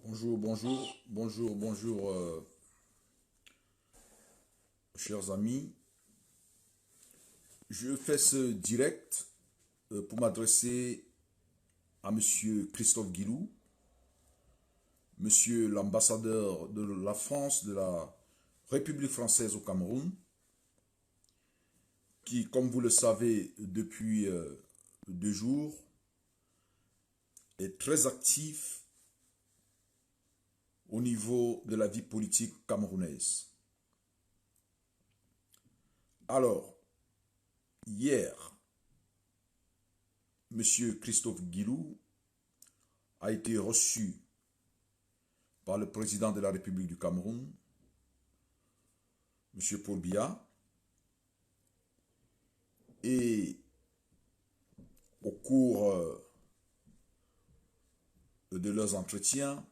Bonjour, chers amis. Je fais ce direct pour m'adresser à Monsieur Christophe Guilou, Monsieur l'ambassadeur de la France, de la République française au Cameroun, qui, comme vous le savez, depuis 2 jours, est très actif au niveau de la vie politique camerounaise. Alors, hier, M. Christophe Guilou a été reçu par le président de la République du Cameroun, M. Paul Biya, et au cours de leurs entretiens,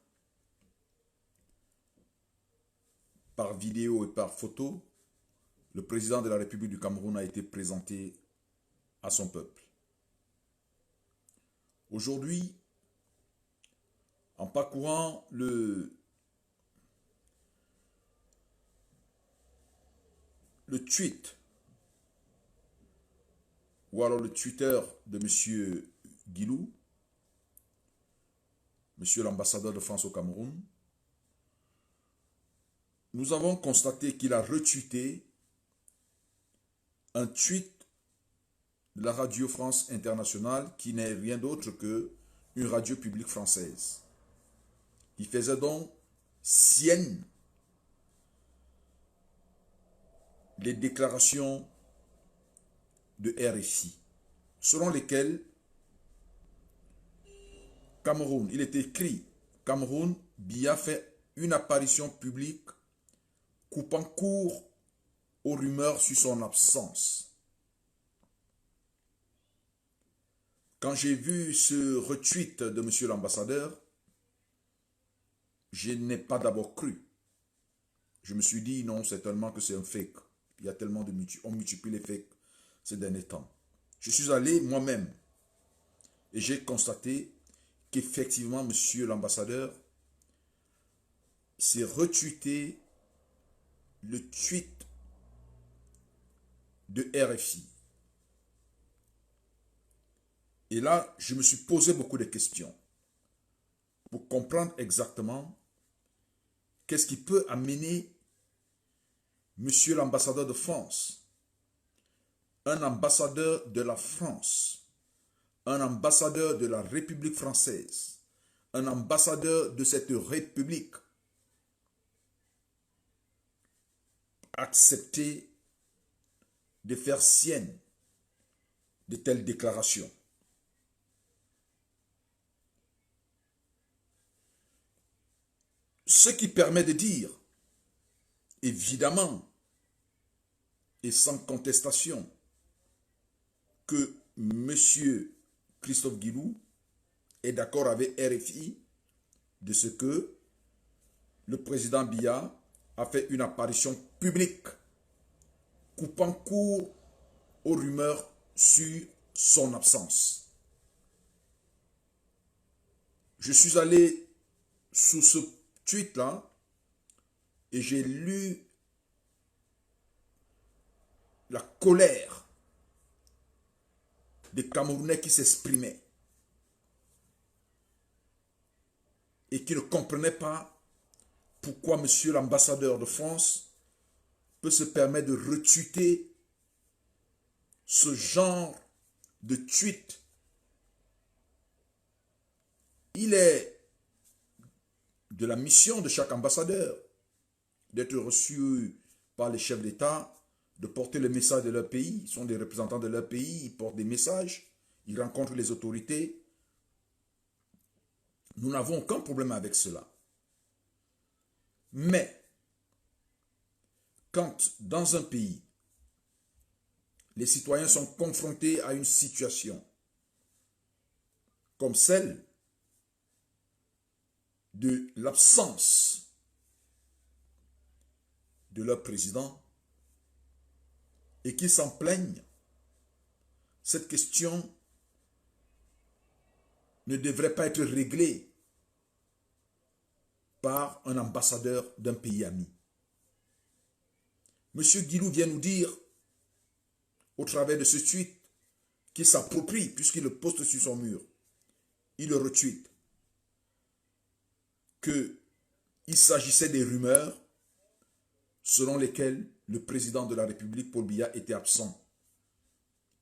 par vidéo et par photo, le président de la République du Cameroun a été présenté à son peuple. Aujourd'hui, en parcourant le tweet, ou alors le Twitter de M. Guilou, M. l'ambassadeur de France au Cameroun, nous avons constaté qu'il a retweeté un tweet de la Radio France Internationale, qui n'est rien d'autre qu'une radio publique française. Il faisait donc sienne les déclarations de RFI, selon lesquelles Cameroun, il est écrit, Cameroun, Biya fait une apparition publique coupant court aux rumeurs sur son absence. Quand j'ai vu ce retweet de M. l'ambassadeur, je n'ai pas d'abord cru. Je me suis dit, non, certainement que c'est un fake. Il y a tellement de on multiplie les fakes ces derniers temps. Je suis allé moi-même et j'ai constaté qu'effectivement, M. l'ambassadeur s'est retweeté le tweet de RFI. Et là, je me suis posé beaucoup de questions pour comprendre exactement qu'est-ce qui peut amener Monsieur l'ambassadeur de France, un ambassadeur de la France, un ambassadeur de la République française, un ambassadeur de cette République, accepter de faire sienne de telles déclarations. Ce qui permet de dire, évidemment, et sans contestation, que M. Christophe Guilou est d'accord avec RFI de ce que le président Biya a fait une apparition publique coupant court aux rumeurs sur son absence. Je suis allé sous ce tweet-là et j'ai lu la colère des Camerounais qui s'exprimaient et qui ne comprenaient pas pourquoi M. l'ambassadeur de France peut se permettre de retweeter ce genre de tweet. Il est de la mission de chaque ambassadeur d'être reçu par les chefs d'État, de porter le message de leur pays. Ils sont des représentants de leur pays, ils portent des messages, ils rencontrent les autorités. Nous n'avons aucun problème avec cela. Mais, quand dans un pays, les citoyens sont confrontés à une situation comme celle de l'absence de leur président et qu'ils s'en plaignent, cette question ne devrait pas être réglée par un ambassadeur d'un pays ami. M. Guilou vient nous dire, au travers de ce tweet, qu'il s'approprie, puisqu'il le poste sur son mur, il le retweet, qu'il s'agissait des rumeurs selon lesquelles le président de la République, Paul Biya, était absent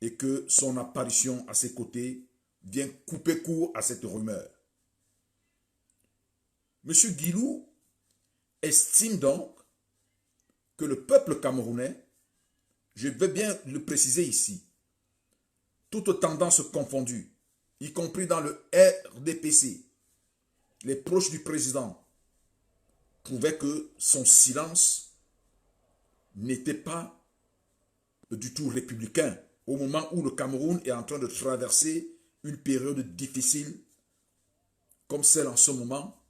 et que son apparition à ses côtés vient couper court à cette rumeur. M. Guilou estime donc que le peuple camerounais, je veux bien le préciser ici, toutes tendances confondues, y compris dans le RDPC, les proches du président trouvaient que son silence n'était pas du tout républicain au moment où le Cameroun est en train de traverser une période difficile comme celle en ce moment,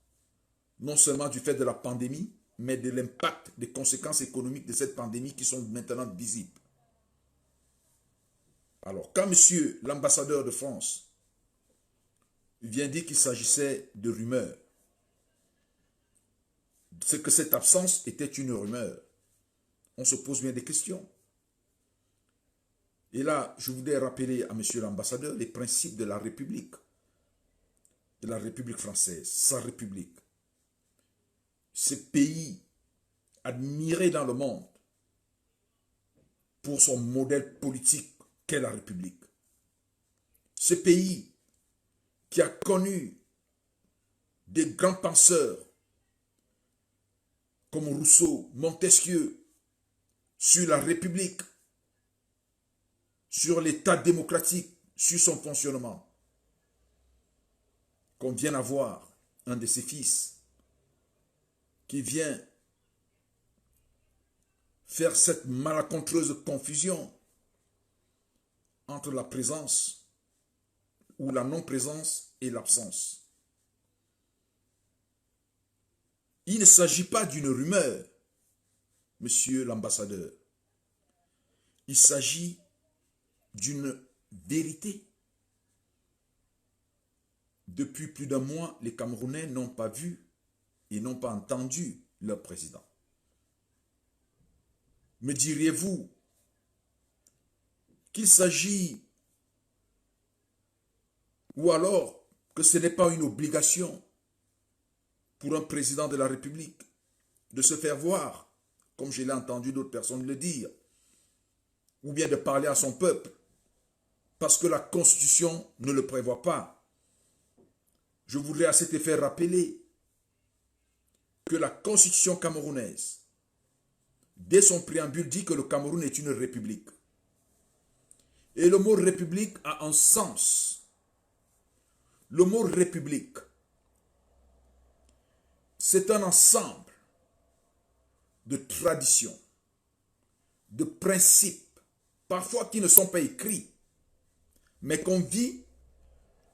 non seulement du fait de la pandémie, mais de l'impact, des conséquences économiques de cette pandémie qui sont maintenant visibles. Alors, quand monsieur l'ambassadeur de France vient dire qu'il s'agissait de rumeurs, c'est que cette absence était une rumeur, on se pose bien des questions. Et là, je voudrais rappeler à monsieur l'ambassadeur les principes de la République française, sa République. Ce pays admiré dans le monde pour son modèle politique qu'est la République. Ce pays qui a connu des grands penseurs comme Rousseau, Montesquieu, sur la République, sur l'État démocratique, sur son fonctionnement. Qu'on vienne avoir un de ses fils qui vient faire cette malencontreuse confusion entre la présence ou la non-présence et l'absence. Il ne s'agit pas d'une rumeur, monsieur l'ambassadeur. Il s'agit d'une vérité. Depuis plus d'un mois, les Camerounais n'ont pas vu et n'ont pas entendu leur président. Me diriez-vous qu'il s'agit, ou alors que ce n'est pas une obligation pour un président de la République de se faire voir, comme je l'ai entendu d'autres personnes le dire, ou bien de parler à son peuple, parce que la Constitution ne le prévoit pas. Je voudrais à cet effet rappeler que la Constitution camerounaise, dès son préambule, dit que le Cameroun est une république. Et le mot république a un sens. Le mot république, c'est un ensemble de traditions, de principes, parfois qui ne sont pas écrits, mais qu'on vit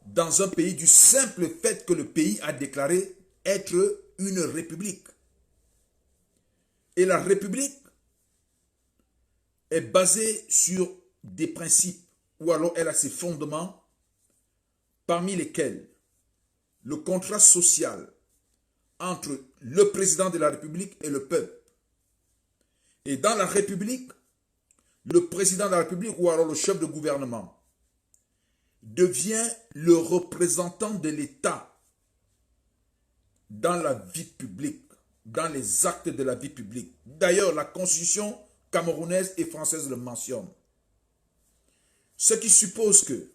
dans un pays du simple fait que le pays a déclaré être une république. Et la république est basée sur des principes, ou alors elle a ses fondements, parmi lesquels le contrat social entre le président de la République et le peuple. Et dans la République, le président de la République ou alors le chef de gouvernement devient le représentant de l'État dans la vie publique, dans les actes de la vie publique. D'ailleurs, la Constitution camerounaise et française le mentionne. Ce qui suppose que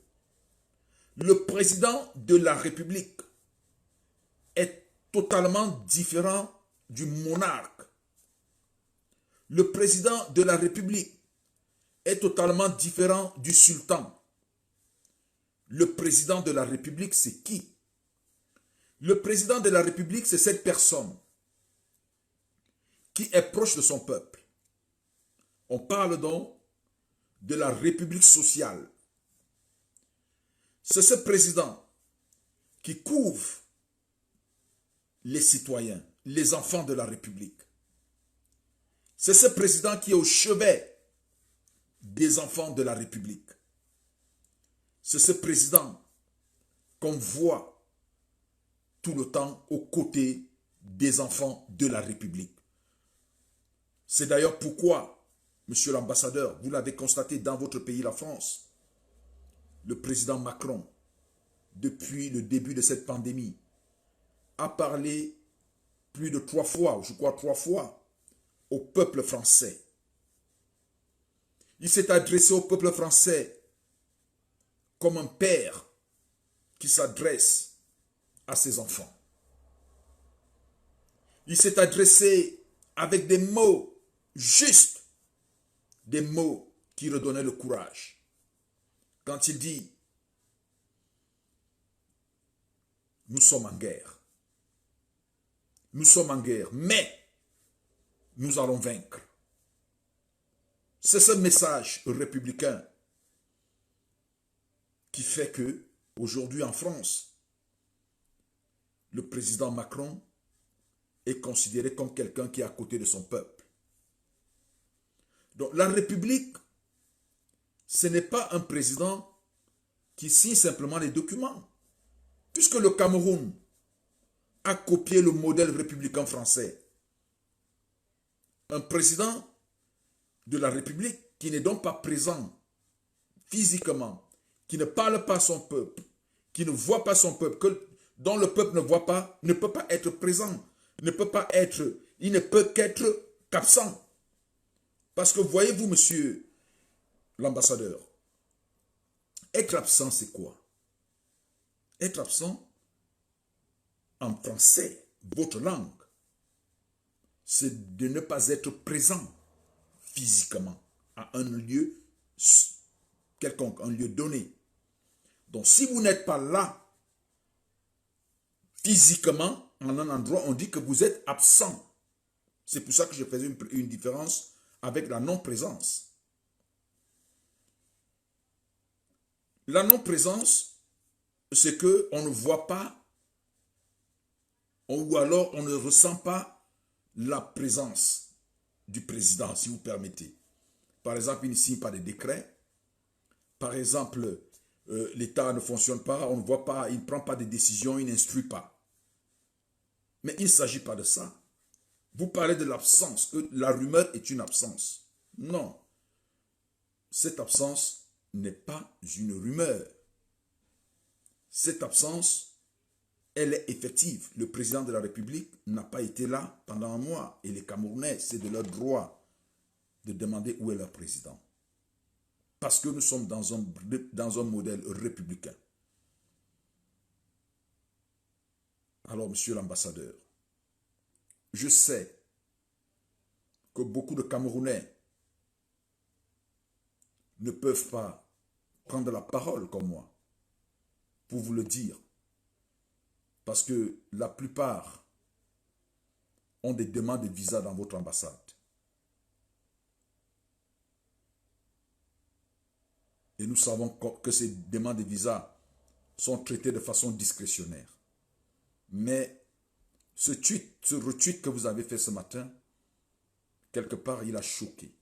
le président de la République est totalement différent du monarque. Le président de la République est totalement différent du sultan. Le président de la République, c'est qui? Le président de la République, c'est cette personne qui est proche de son peuple. On parle donc de la République sociale. C'est ce président qui couvre les citoyens, les enfants de la République. C'est ce président qui est au chevet des enfants de la République. C'est ce président qu'on voit tout le temps aux côtés des enfants de la République. C'est d'ailleurs pourquoi, monsieur l'ambassadeur, vous l'avez constaté dans votre pays, la France, le président Macron, depuis le début de cette pandémie, a parlé plus de 3 fois, je crois 3 fois, au peuple français. Il s'est adressé au peuple français comme un père qui s'adresse à ses enfants. Il s'est adressé avec des mots justes, des mots qui redonnaient le courage. Quand il dit, nous sommes en guerre. Nous sommes en guerre, mais nous allons vaincre. C'est ce message républicain qui fait que, aujourd'hui en France, le président Macron est considéré comme quelqu'un qui est à côté de son peuple. Donc la République, ce n'est pas un président qui signe simplement les documents. Puisque le Cameroun a copié le modèle républicain français. Un président de la République qui n'est donc pas présent physiquement, qui ne parle pas à son peuple, qui ne voit pas son peuple, dont le peuple ne voit pas, ne peut pas être présent, il ne peut qu'être qu'absent. Parce que voyez-vous, monsieur l'ambassadeur, être absent, c'est quoi? Être absent, en français, votre langue, c'est de ne pas être présent physiquement à un lieu quelconque, un lieu donné. Donc si vous n'êtes pas là physiquement en un endroit, on dit que vous êtes absent. C'est pour ça que je faisais une différence avec la non-présence. La non-présence, c'est qu'on ne voit pas ou alors on ne ressent pas la présence du président, si vous permettez. Par exemple, il ne signe pas de décret. Par exemple, l'État ne fonctionne pas, on ne voit pas, il ne prend pas de décision, il n'instruit pas. Mais il ne s'agit pas de ça. Vous parlez de l'absence, que la rumeur est une absence. Non. Cette absence n'est pas une rumeur. Cette absence, elle est effective. Le président de la République n'a pas été là pendant un mois. Et les Camerounais, c'est de leur droit de demander où est leur président. Parce que nous sommes dans un modèle républicain. Alors, monsieur l'ambassadeur, je sais que beaucoup de Camerounais ne peuvent pas prendre la parole comme moi pour vous le dire. Parce que la plupart ont des demandes de visa dans votre ambassade. Et nous savons que ces demandes de visa sont traitées de façon discrétionnaire. Mais ce retweet que vous avez fait ce matin, quelque part, il a choqué.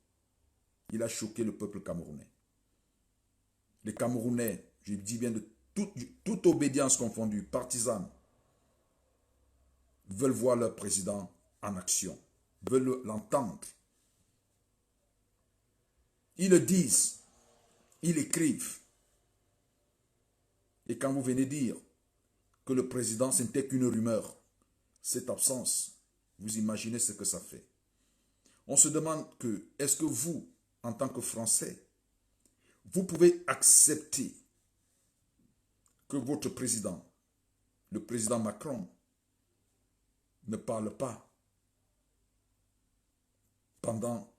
Il a choqué le peuple camerounais. Les Camerounais, je dis bien de toute obédience confondue, partisane, veulent voir leur président en action, veulent l'entendre. Ils le disent, ils écrivent. Et quand vous venez dire que le président, ce n'était qu'une rumeur, cette absence, vous imaginez ce que ça fait. On se demande que, est-ce que vous, en tant que Français, vous pouvez accepter que votre président, le président Macron, ne parle pas pendant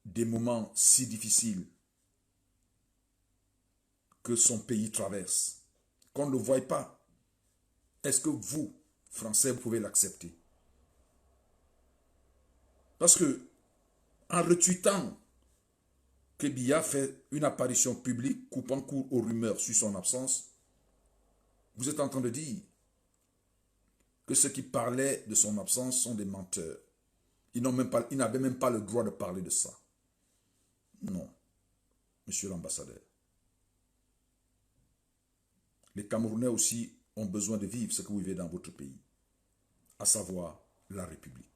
des moments si difficiles que son pays traverse, qu'on ne le voie pas. Est-ce que vous, Français, vous pouvez l'accepter? Parce que, en retweetant que Biya fait une apparition publique coupant court aux rumeurs sur son absence, vous êtes en train de dire que ceux qui parlaient de son absence sont des menteurs. Ils n'avaient même pas le droit de parler de ça. Non, monsieur l'ambassadeur. Les Camerounais aussi ont besoin de vivre ce que vous vivez dans votre pays, à savoir la République.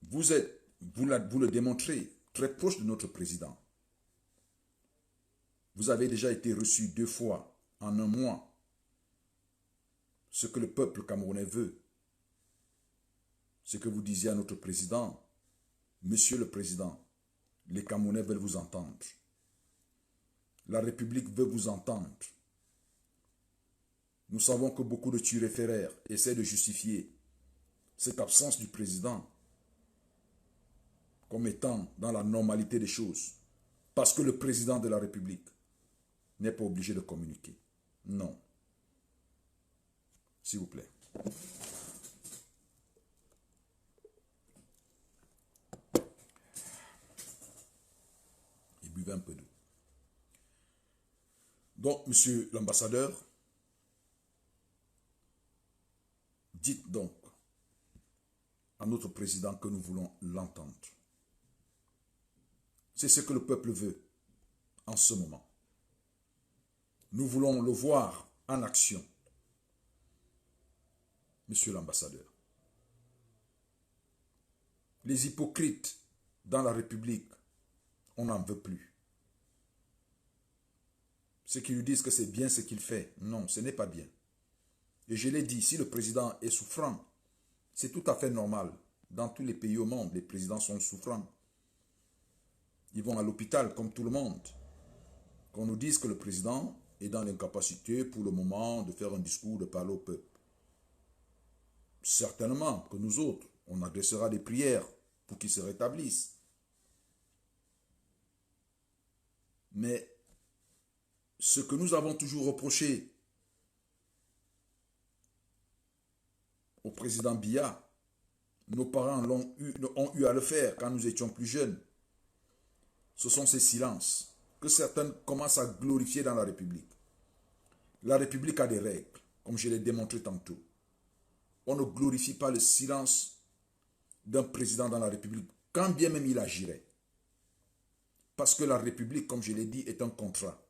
Vous le démontrez, très proche de notre président. Vous avez déjà été reçu 2 fois en un mois ce que le peuple camerounais veut. Ce que vous disiez à notre président, Monsieur le Président, les Camerounais veulent vous entendre. La République veut vous entendre. Nous savons que beaucoup de turiféraires essaient de justifier cette absence du président comme étant dans la normalité des choses. Parce que le président de la République n'est pas obligé de communiquer. Non. S'il vous plaît. Et buvez un peu d'eau. Donc, monsieur l'ambassadeur, dites donc à notre président que nous voulons l'entendre. C'est ce que le peuple veut en ce moment. Nous voulons le voir en action. Monsieur l'ambassadeur. Les hypocrites dans la République, on n'en veut plus. Ceux qui lui disent que c'est bien ce qu'il fait, non, ce n'est pas bien. Et je l'ai dit, si le président est souffrant, c'est tout à fait normal. Dans tous les pays au monde, les présidents sont souffrants. Ils vont à l'hôpital comme tout le monde. Qu'on nous dise que le président est dans l'incapacité pour le moment de faire un discours, de parler au peuple. Certainement que nous autres, on adressera des prières pour qu'il se rétablisse. Mais ce que nous avons toujours reproché au président Biya, nos parents ont eu à le faire quand nous étions plus jeunes, ce sont ces silences que certains commencent à glorifier dans la République. La République a des règles, comme je l'ai démontré tantôt. On ne glorifie pas le silence d'un président dans la République, quand bien même il agirait. Parce que la République, comme je l'ai dit, est un contrat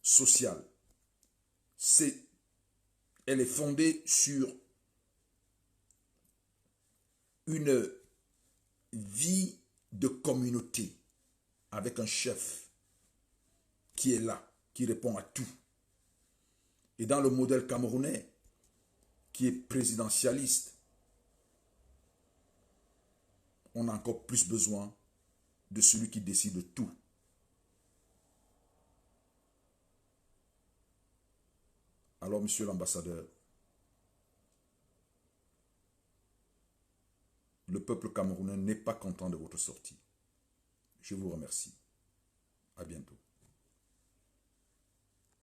social. Elle est fondée sur une vie de communauté avec un chef qui est là, qui répond à tout. Et dans le modèle camerounais, qui est présidentialiste, on a encore plus besoin de celui qui décide de tout. Alors, monsieur l'ambassadeur, le peuple camerounais n'est pas content de votre sortie. Je vous remercie. À bientôt.